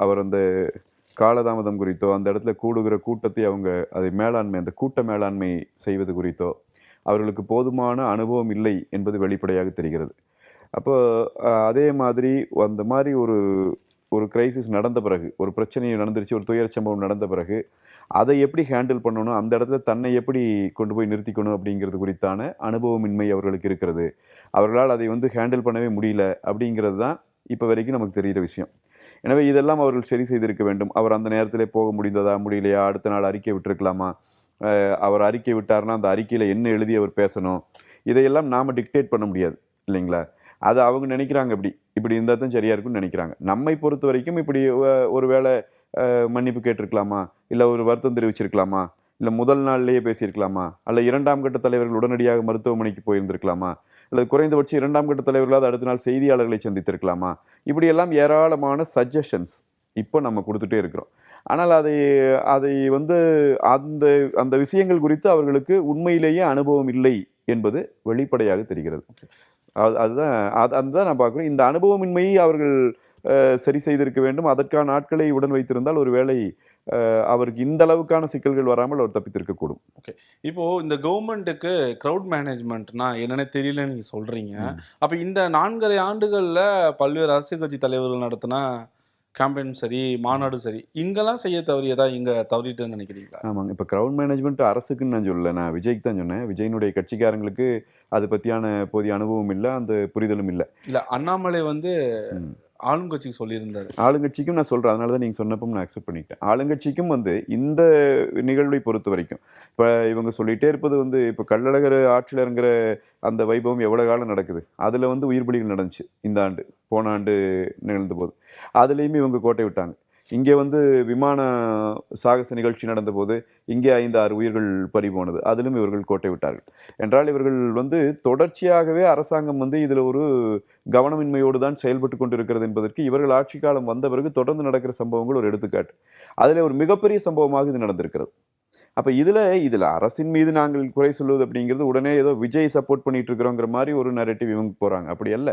அவர் அந்த காலதாமதம் குறித்தோ, அந்த இடத்துல கூடுகிற கூட்டத்தை அதை அந்த கூட்ட மேலாண்மை செய்வது குறித்தோ, அவர்களுக்கு போதுமான அனுபவம் இல்லை என்பது வெளிப்படையாக தெரிகிறது. அப்போ அதே மாதிரி அந்த மாரி ஒரு ஒரு கிரைசிஸ் நடந்த பிறகு, ஒரு பிரச்சனை நடந்துருச்சு, ஒரு துயர சம்பவம் நடந்த பிறகு, அதை எப்படி ஹேண்டில் பண்ணணும், அந்த இடத்துல தன்னை எப்படி கொண்டு போய் நிறுத்திக்கணும் அப்படிங்கிறது குறித்தான அனுபவமின்மை அவர்களுக்கு இருக்கிறது. அவர்களால் அதை ஹேண்டில் பண்ணவே முடியல அப்படிங்கிறது தான் இப்போ வரைக்கும் நமக்கு தெரிகிற விஷயம். எனவே இதெல்லாம் அவர்கள் சரி செய்திருக்க வேண்டும். அவர் அந்த நேரத்திலே போக முடிந்ததா, முடியலையா, அடுத்த நாள் அறிக்கை விட்டிருக்கலாமா, அவர் அறிக்கை விட்டார்னா அந்த அறிக்கையில் என்ன எழுதி அவர் பேசணும், இதையெல்லாம் நாம் டிக்டேட் பண்ண முடியாது இல்லைங்களா? அது அவங்க நினைக்கிறாங்க இப்படி இருந்தால் தான் சரியாக இருக்கும்னு நினைக்கிறாங்க. நம்மை பொறுத்த வரைக்கும் இப்படி ஒரு வேளை மன்னிப்பு கேட்டிருக்கலாமா, இல்லை ஒரு வருத்தம் தெரிவிச்சிருக்கலாமா, இல்லை முதல் நாள்லேயே பேசியிருக்கலாமா, அல்ல 2ஆம் கட்ட தலைவர்கள் உடனடியாக மருத்துவமனைக்கு போயிருந்திருக்கலாமா, அல்லது குறைந்தபட்சம் 2ஆம் கட்ட தலைவர்களாவது அடுத்த நாள் செய்தியாளர்களை சந்தித்திருக்கலாமா, இப்படியெல்லாம் ஏராளமான சஜஷன்ஸ் இப்போ நம்ம கொடுத்துட்டே இருக்கிறோம். ஆனால் அதை அதை அந்த அந்த விஷயங்கள் குறித்து அவர்களுக்கு உண்மையிலேயே அனுபவம் இல்லை என்பது வெளிப்படையாக தெரிகிறது. அதுதான் நான் பார்க்குறேன். இந்த அனுபவமின்மையை அவர்கள் சரி செய்திருக்க வேண்டும். அதற்கான ஆட்களை உடன் வைத்திருந்தால் ஒருவேளை அவருக்கு இந்த அளவுக்கான சிக்கல்கள் வராமல் அவர் தப்பித்திருக்கக்கூடும். ஓகே. இப்போ இந்த கவர்மெண்ட்டுக்கு கிரவுட் மேனேஜ்மெண்ட்னா என்னன்னு தெரியலன்னு நீங்க சொல்றீங்க. அப்ப இந்த 4½ ஆண்டுகள்ல பல்வேறு அரசியல் கட்சி தலைவர்கள் நடத்தின கேம்பெயின் சரி, மாநாடு சரி, இங்கெல்லாம் செய்ய தவறியதா இங்க தவறிட்டுன்னு நினைக்கிறீங்களா? ஆமாங்க. இப்போ கிரவுட் மேனேஜ்மெண்ட் அரசுக்குன்னு நான் சொல்லல. நான் விஜய்க்கு தான் சொன்னேன். விஜயினுடைய கட்சிக்காரங்களுக்கு அது பற்றியான போதிய அனுபவம் இல்லை, அந்த புரிதலும் இல்லை. இல்லை, அண்ணாமலை ஆளுங்கட்சிக்கு சொல்லியிருந்தாரு. ஆளுங்கட்சிக்கும் நான் சொல்கிறேன். அதனால தான் நீங்கள் சொன்னப்போ நான் அக்செப்ட் பண்ணிக்கிட்டேன். ஆளுங்கட்சிக்கும் இந்த நிகழ்வை பொறுத்த வரைக்கும் இப்போ இவங்க சொல்லிகிட்டே இருப்பது இப்போ கள்ளழகர் ஆட்சியில் இறங்குற அந்த வைபவம் எவ்வளோ காலம் நடக்குது, அதில் உயிர் பலிகள் நடந்துச்சு இந்த ஆண்டு, போன ஆண்டு நிகழ்ந்த போது. அதுலேயுமே இவங்க கோட்டை விட்டாங்க. இங்கே விமான சாகச நிகழ்ச்சி நடந்தபோது இங்கே 5-6 உயிர்கள் பறி போனது, அதிலும் இவர்கள் கோட்டை விட்டார்கள். என்றால் இவர்கள் தொடர்ச்சியாகவே அரசாங்கம் இதில் ஒரு கவனமின்மையோடு தான் செயல்பட்டு கொண்டிருக்கிறது என்பதற்கு இவர்கள் ஆட்சி காலம் வந்த பிறகு தொடர்ந்து நடக்கிற சம்பவங்கள் ஒரு எடுத்துக்காட்டு. அதில் ஒரு மிகப்பெரிய சம்பவமாக இது நடந்திருக்கிறது. அப்போ இதில் அரசின் மீது நாங்கள் குறை சொல்வது அப்படிங்கிறது உடனே ஏதோ விஜய் சப்போர்ட் பண்ணிட்டு இருக்கிறோங்கிற மாதிரி ஒரு நரேட்டிவ் இவங்க போகிறாங்க. அப்படி அல்ல.